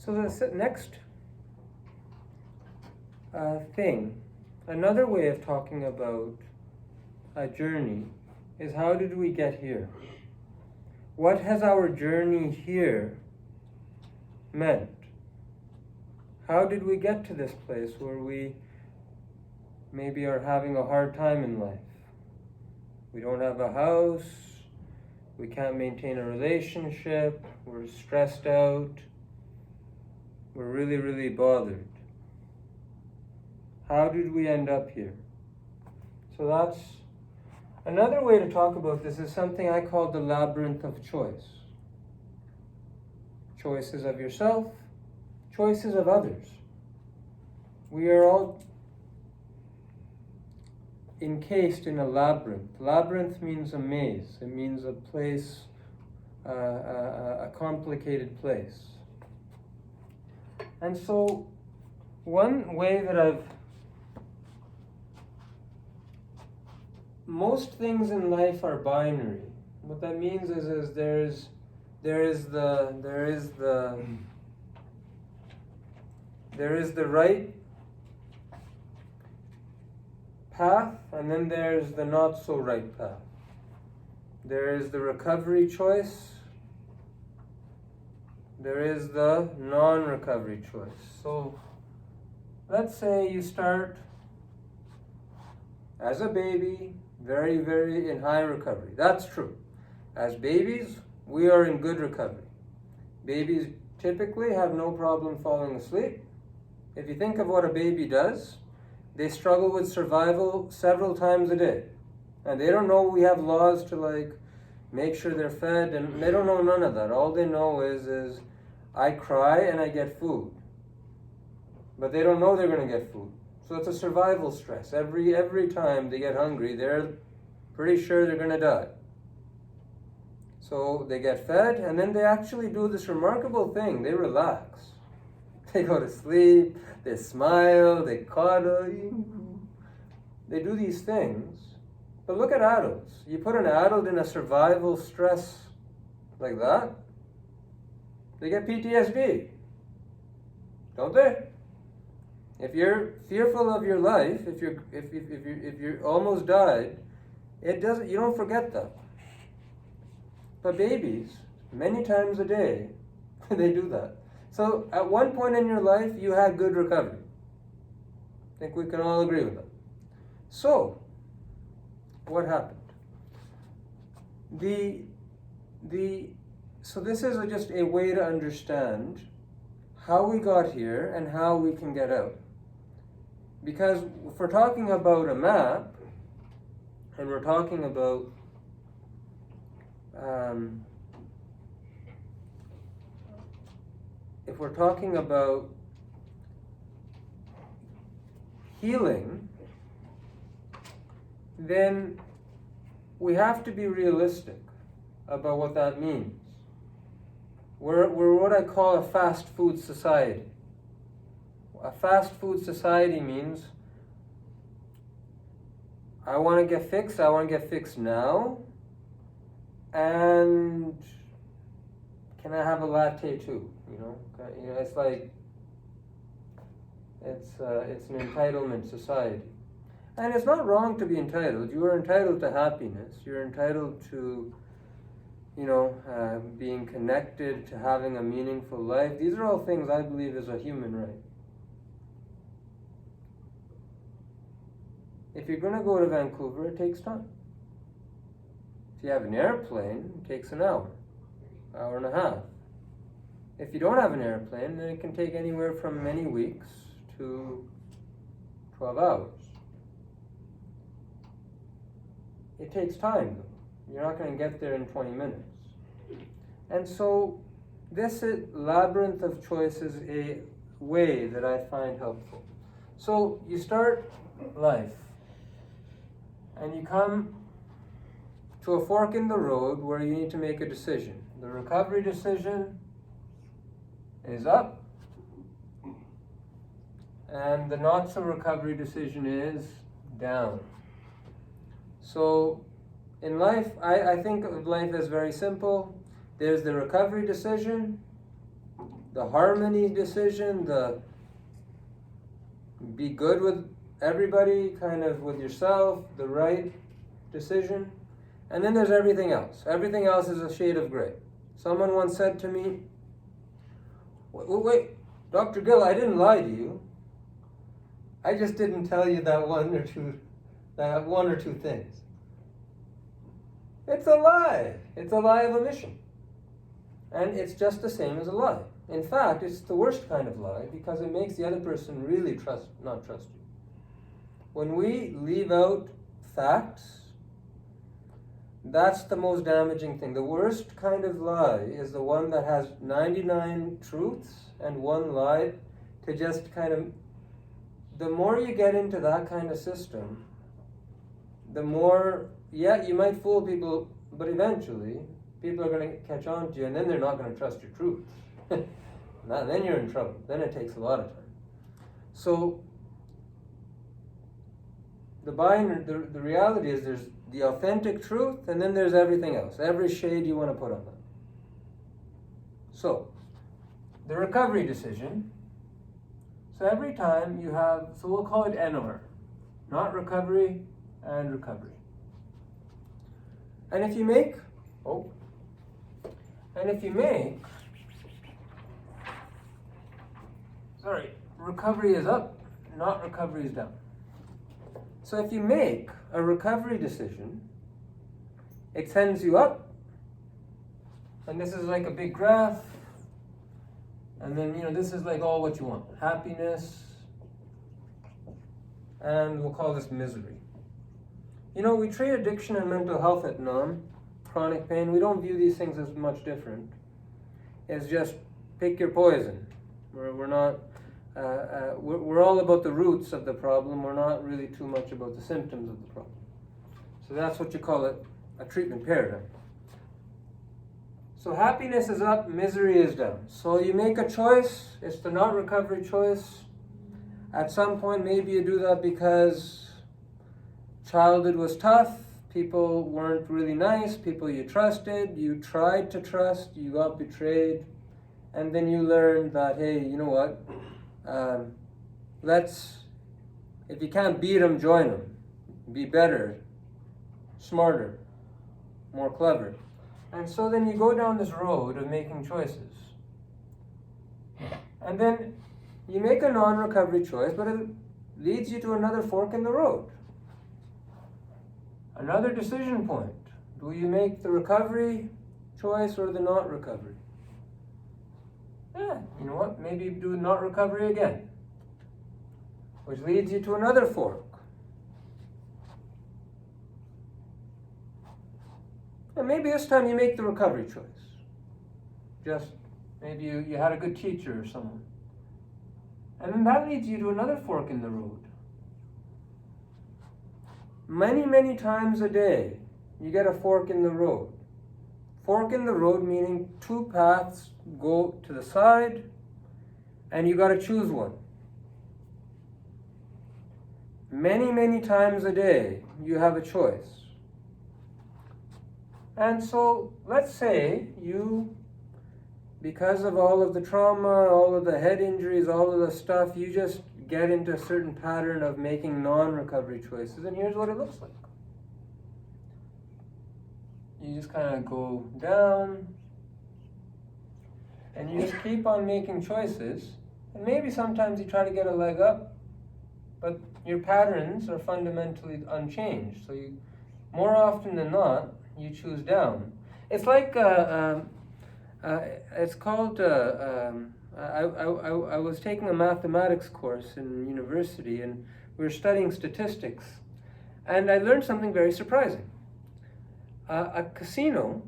So the next thing, another way of talking about a journey is how did we get here? What has our journey here meant? How did we get to this place where we maybe are having a hard time in life? We don't have a house, we can't maintain a relationship, we're stressed out, we're really, really bothered. How did we end up here? So that's another way to talk about this is something I call the Labyrinth of Choice. Choices of yourself, choices of others. We are all encased in a labyrinth. Labyrinth means a maze. It means a place, a complicated place. And so one way that most things in life are binary. What that means is there is the right path, and then there's the not so right path. There is the recovery choice. There is the non-recovery choice. So let's say you start as a baby, very, very in high recovery. That's true. As babies, we are in good recovery. Babies typically have no problem falling asleep. If you think of what a baby does, they struggle with survival several times a day. And they don't know we have laws to make sure they're fed, and they don't know none of that. All they know is I cry and I get food. But they don't know they're going to get food. So it's a survival stress. Every time they get hungry, they're pretty sure they're going to die. So they get fed, and then they actually do this remarkable thing. They relax. They go to sleep, they smile, they cuddle. They do these things. But look at adults. You put an adult in a survival stress like that, they get PTSD, don't they? If you're fearful of your life, if you're almost died, you don't forget that. But babies, many times a day, they do that. So at one point in your life, you had good recovery. I think we can all agree with that. So, what happened? So this is just a way to understand how we got here and how we can get out. Because if we're talking about a map, and we're talking about if we're talking about healing, then we have to be realistic about what that means. We're what I call a fast food society. A fast food society means I want to get fixed now, and can I have a latte too? It's like it's an entitlement society, and it's not wrong to be entitled. You are entitled to happiness. You're entitled to, being connected, to having a meaningful life. These are all things I believe is a human right. If you're going to go to Vancouver, it takes time. If you have an airplane, it takes an hour and a half. If you don't have an airplane, then it can take anywhere from many weeks to 12 hours. It takes time, though. You're not going to get there in 20 minutes. And so this Labyrinth of Choice is a way that I find helpful. So you start life, and you come to a fork in the road where you need to make a decision. The recovery decision is up, and the not so recovery decision is down. So in life, I think of life as very simple. There's the recovery decision, the harmony decision, the be good with everybody, kind of with yourself, the right decision. And then there's everything else. Everything else is a shade of gray. Someone once said to me, wait, Dr. Gill, I didn't lie to you. I just didn't tell you that one or two things. It's a lie. It's a lie of omission. And it's just the same as a lie. In fact, it's the worst kind of lie because it makes the other person really not trust you. When we leave out facts, that's the most damaging thing. The worst kind of lie is the one that has 99 truths and one lie, to just kind of, the more you get into that kind of system, the more, you might fool people, but eventually people are going to catch on to you, and then they're not going to trust your truth. Then you're in trouble. Then it takes a lot of time. So the reality is there's the authentic truth, and then there's everything else, every shade you want to put on that. So the recovery decision. So every time you have, so we'll call it NR, not recovery and recovery. And if you make, recovery is up, not recovery is down. So if you make a recovery decision, it sends you up, and this is like a big graph, and then, this is like all what you want. Happiness, and we'll call this misery. We treat addiction and mental health at NOM, chronic pain. We don't view these things as much different. It's just pick your poison. We're not, we're all about the roots of the problem. We're not really too much about the symptoms of the problem. So that's what you call it, a treatment paradigm. So happiness is up, misery is down. So you make a choice, it's the not recovery choice. At some point, maybe you do that because childhood was tough, people weren't really nice, people you trusted, you tried to trust, you got betrayed, and then you learned that, hey, you know what, if you can't beat them, join them. Be better, smarter, more clever. And so then you go down this road of making choices. And then you make a non-recovery choice, but it leads you to another fork in the road. Another decision point. Do you make the recovery choice or the not recovery? You know what? Maybe you do not recovery again, which leads you to another fork. And maybe this time you make the recovery choice. Just maybe you had a good teacher or someone. And then that leads you to another fork in the road. Many, many times a day, you get a fork in the road. Fork in the road meaning two paths go to the side, and you got to choose one. Many, many times a day, you have a choice. And so, let's say you, because of all of the trauma, all of the head injuries, all of the stuff, you just get into a certain pattern of making non-recovery choices, and here's what it looks like. You just kind of go down, and you just keep on making choices, and maybe sometimes you try to get a leg up, but your patterns are fundamentally unchanged. So you, more often than not, you choose down. It's like, it's called, I was taking a mathematics course in university, and we were studying statistics, and I learned something very surprising. A casino,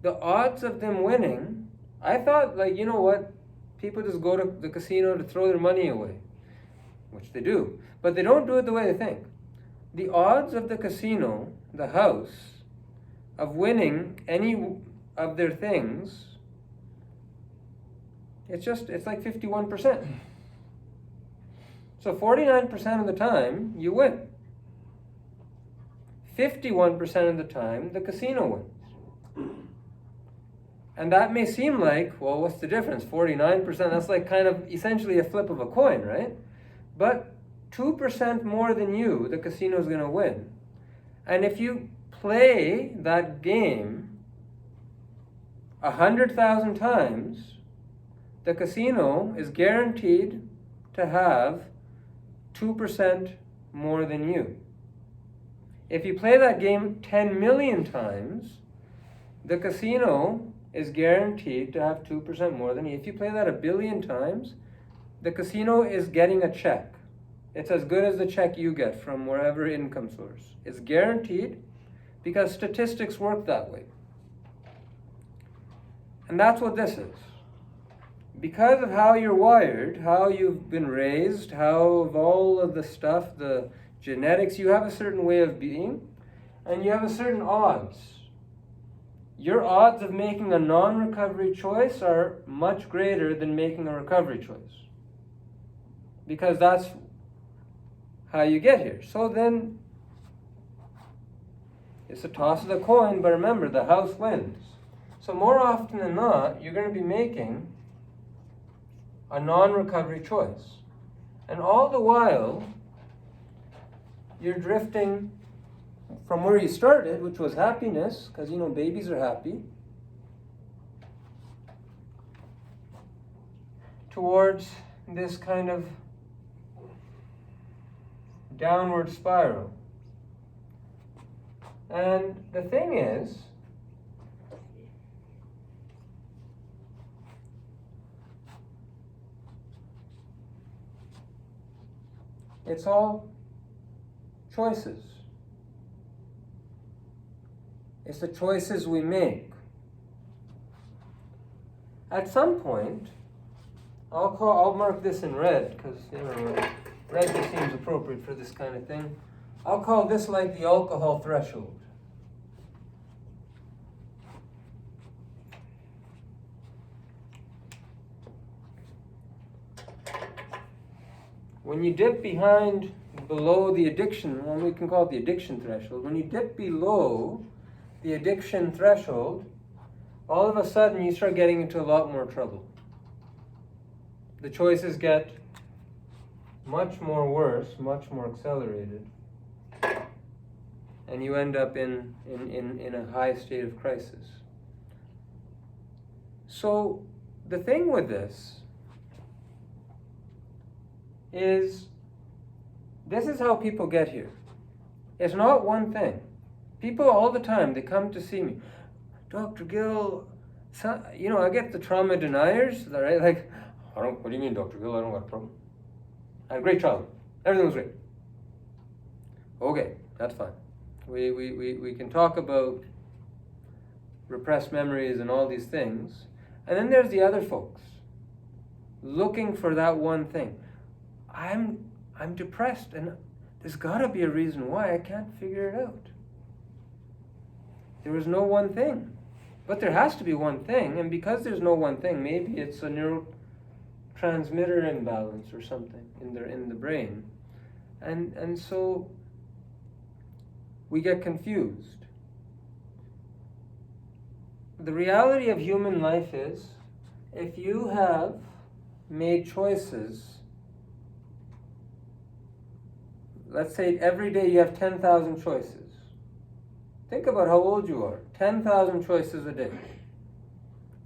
the odds of them winning, I thought, you know what, people just go to the casino to throw their money away, which they do, but they don't do it the way they think. The odds of the casino, the house, of winning any of their things, it's like 51%. So 49% of the time, you win. 51% of the time, the casino wins. And that may seem like, well, what's the difference? 49%, that's like kind of essentially a flip of a coin, right? But 2% more than you, the casino is going to win. And if you play that game 100,000 times, the casino is guaranteed to have 2% more than you. If you play that game 10 million times, the casino is guaranteed to have 2% more than you. If you play that 1 billion times, the casino is getting a check. It's as good as the check you get from wherever income source. It's guaranteed because statistics work that way. And that's what this is. Because of how you're wired, how you've been raised, how of all of the stuff, the genetics, you have a certain way of being, and you have a certain odds. Your odds of making a non-recovery choice are much greater than making a recovery choice. Because that's how you get here. So then, it's a toss of the coin, but remember, the house wins. So more often than not, you're going to be making a non-recovery choice. And all the while, you're drifting from where you started, which was happiness, because babies are happy, towards this kind of downward spiral. And the thing is, it's all choices. It's the choices we make. At some point, I'll mark this in red because red just seems appropriate for this kind of thing. I'll call this like the alcohol threshold. When you dip below the addiction, well, we can call it the addiction threshold. When you dip below the addiction threshold, all of a sudden you start getting into a lot more trouble. The choices get much more worse, much more accelerated, and you end up in a high state of crisis. So the thing with this is how people get here. It's not one thing. People all the time, they come to see me. Dr. Gill, I get the trauma deniers, right? Like, what do you mean, Dr. Gill? I don't got a problem. I had a great childhood. Everything was great. Okay, that's fine. We can talk about repressed memories and all these things. And then there's the other folks looking for that one thing. I'm depressed, and there's got to be a reason why. I can't figure it out. There was no one thing. But there has to be one thing, and because there's no one thing, maybe it's a neurotransmitter imbalance or something in the brain. And so we get confused. The reality of human life is, if you have made choices, let's say every day you have 10,000 choices. Think about how old you are. 10,000 choices a day.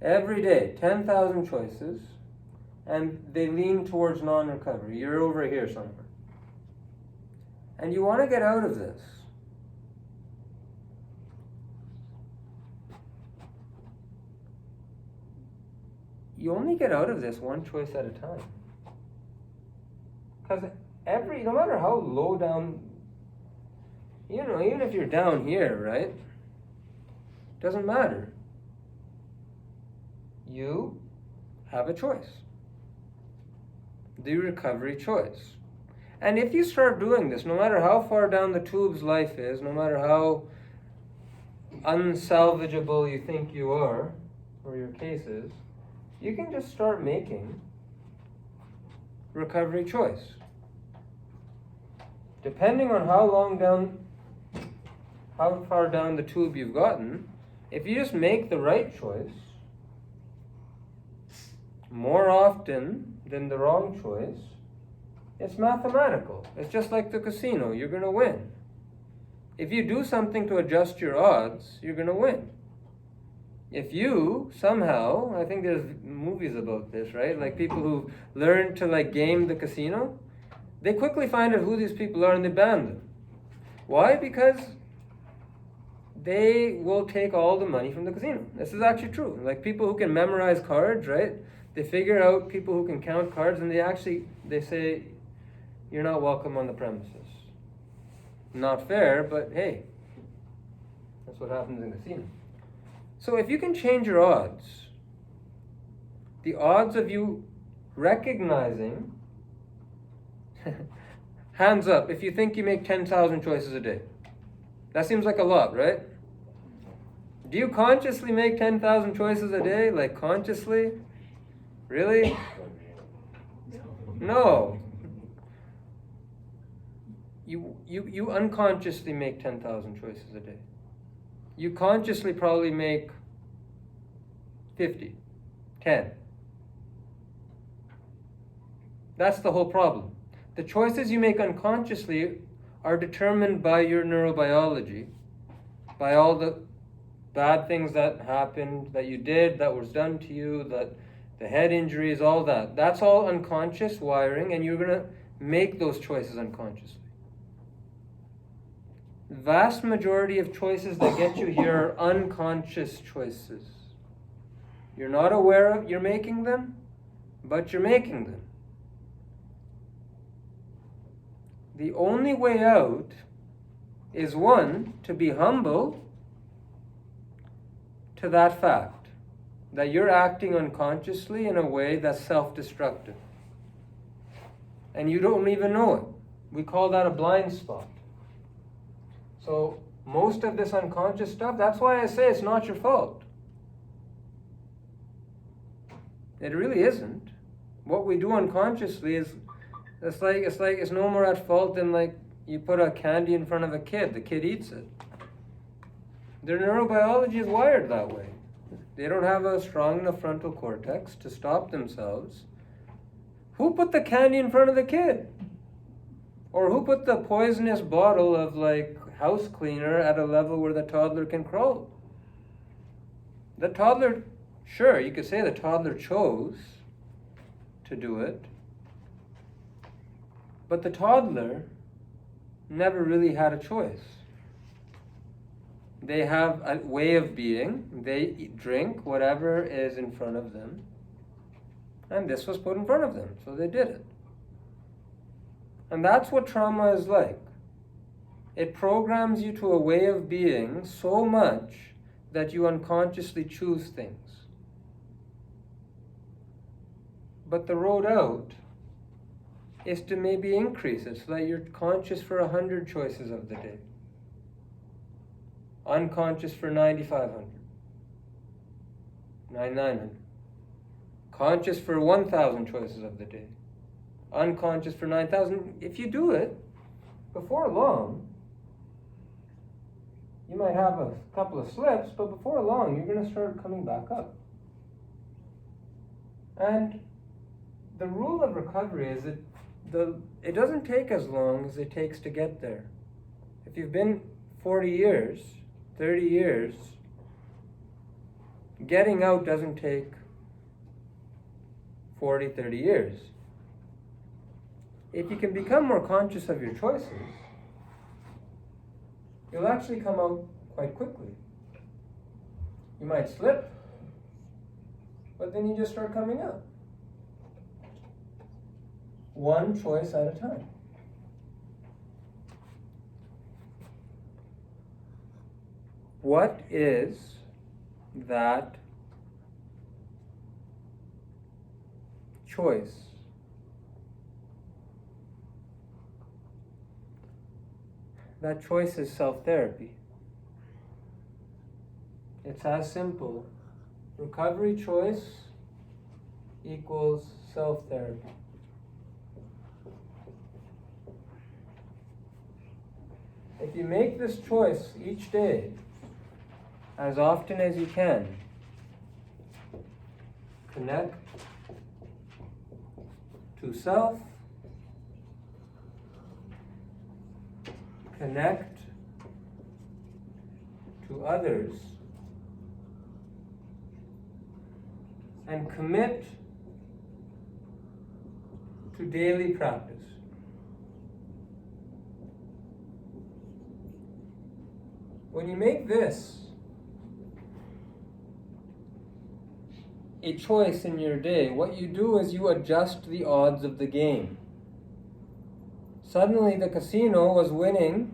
Every day, 10,000 choices, and they lean towards non-recovery. You're over here somewhere. And you want to get out of this. You only get out of this one choice at a time. Because no matter how low down, even if you're down here, right? Doesn't matter. You have a choice. The recovery choice. And if you start doing this, no matter how far down the tubes life is, no matter how unsalvageable you think you are, or your case is, you can just start making recovery choice. Depending on how far down the tube you've gotten, if you just make the right choice, more often than the wrong choice, it's mathematical. It's just like the casino. You're going to win. If you do something to adjust your odds, you're going to win. If you somehow, I think there's movies about this, right? Like people who learn to like game the casino, they quickly find out who these people are and they ban them. Why? Because they will take all the money from the casino. This is actually true. Like people who can memorize cards, right? They figure out people who can count cards and they say, you're not welcome on the premises. Not fair, but hey, that's what happens in the casino. So if you can change your odds, the odds of you recognizing, hands up, if you think you make 10,000 choices a day. That seems like a lot, right? Do you consciously make 10,000 choices a day? Like consciously? Really? No. You unconsciously make 10,000 choices a day. You consciously probably make 50, 10. That's the whole problem. The choices you make unconsciously are determined by your neurobiology, by all the bad things that happened, that you did, that was done to you, that the head injuries, all that. That's all unconscious wiring, and you're going to make those choices unconsciously. The vast majority of choices that get you here are unconscious choices. You're not aware of you're making them, but you're making them. The only way out is one, to be humble to that fact, that you're acting unconsciously in a way that's self-destructive. And you don't even know it. We call that a blind spot. So most of this unconscious stuff, that's why I say it's not your fault. It really isn't. What we do unconsciously is, it's no more at fault than like you put a candy in front of a kid, the kid eats it. Their neurobiology is wired that way. They don't have a strong enough frontal cortex to stop themselves. Who put the candy in front of the kid? Or who put the poisonous bottle of like house cleaner at a level where the toddler can crawl? The toddler, sure, you could say the toddler chose to do it, but the toddler never really had a choice. They have a way of being. They drink whatever is in front of them, and this was put in front of them, so they did it. And that's what trauma is like. It programs you to a way of being so much that you unconsciously choose things. But the road out is to maybe increase it so that you're conscious for 100 choices of the day. Unconscious for 9,500. 9,900. Conscious for 1,000 choices of the day. Unconscious for 9,000. If you do it, before long, you might have a couple of slips, but before long, you're going to start coming back up. And the rule of recovery is that it doesn't take as long as it takes to get there. If you've been 40 years, 30 years, getting out doesn't take 40, 30 years. If you can become more conscious of your choices, you'll actually come out quite quickly. You might slip, but then you just start coming out. One choice at a time. What is that choice? That choice is self-therapy. It's as simple. Recovery choice equals self-therapy. If you make this choice each day, as often as you can, connect to self, connect to others, and commit to daily practice. When you make this a choice in your day, what you do is you adjust the odds of the game. Suddenly the casino was winning,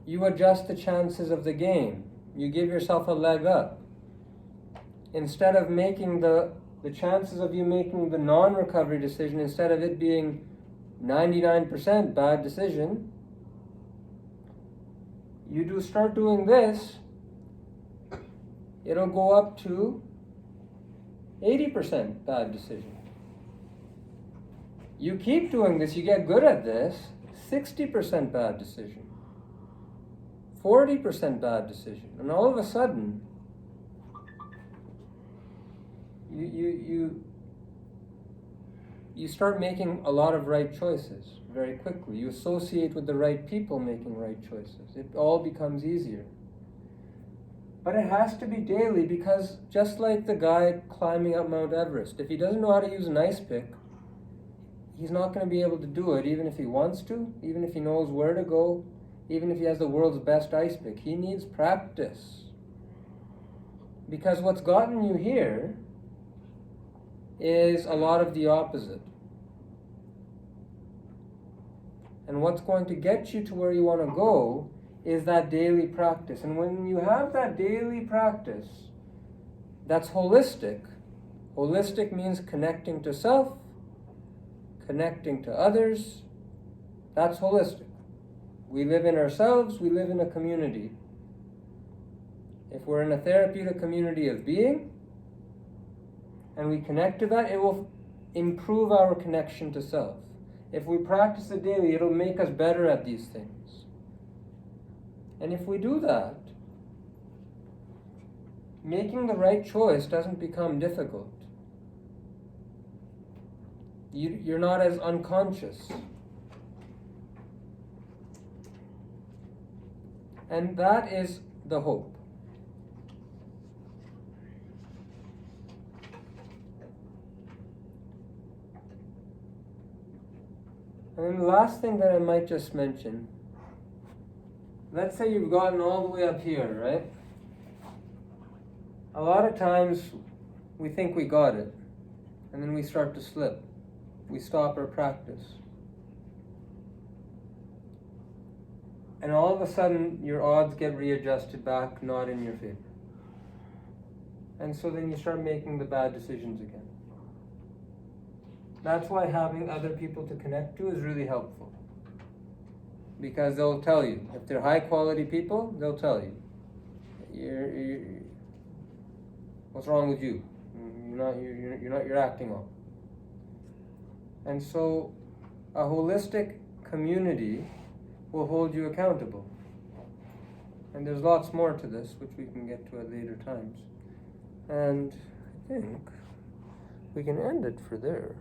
you adjust the chances of the game. You give yourself a leg up. Instead of making the chances of you making the non-recovery decision, instead of it being 99% bad decision, you start doing this, it'll go up to 80% bad decision. You keep doing this, you get good at this, 60% bad decision, 40% bad decision, and all of a sudden, you start making a lot of right choices very quickly. You associate with the right people making right choices. It all becomes easier. But it has to be daily, because just like the guy climbing up Mount Everest, if he doesn't know how to use an ice pick, he's not going to be able to do it, even if he wants to, even if he knows where to go, even if he has the world's best ice pick. He needs practice. Because what's gotten you here is a lot of the opposite. And what's going to get you to where you want to go is that daily practice. And when you have that daily practice, that's holistic. Holistic means connecting to self, connecting to others. That's holistic. We live in ourselves, we live in a community. If we're in a therapeutic community of being, and we connect to that, it will improve our connection to self. If we practice it daily, it'll make us better at these things. And if we do that, making the right choice doesn't become difficult. You're not as unconscious. And that is the hope. And then the last thing that I might just mention, let's say you've gotten all the way up here, right? A lot of times we think we got it, and then we start to slip. We stop our practice. And all of a sudden your odds get readjusted back, not in your favor. And so then you start making the bad decisions again. That's why having other people to connect to is really helpful. Because they'll tell you. If they're high quality people, they'll tell you. What's wrong with you? You're acting well. And so a holistic community will hold you accountable. And there's lots more to this, which we can get to at later times. And I think we can end it for there.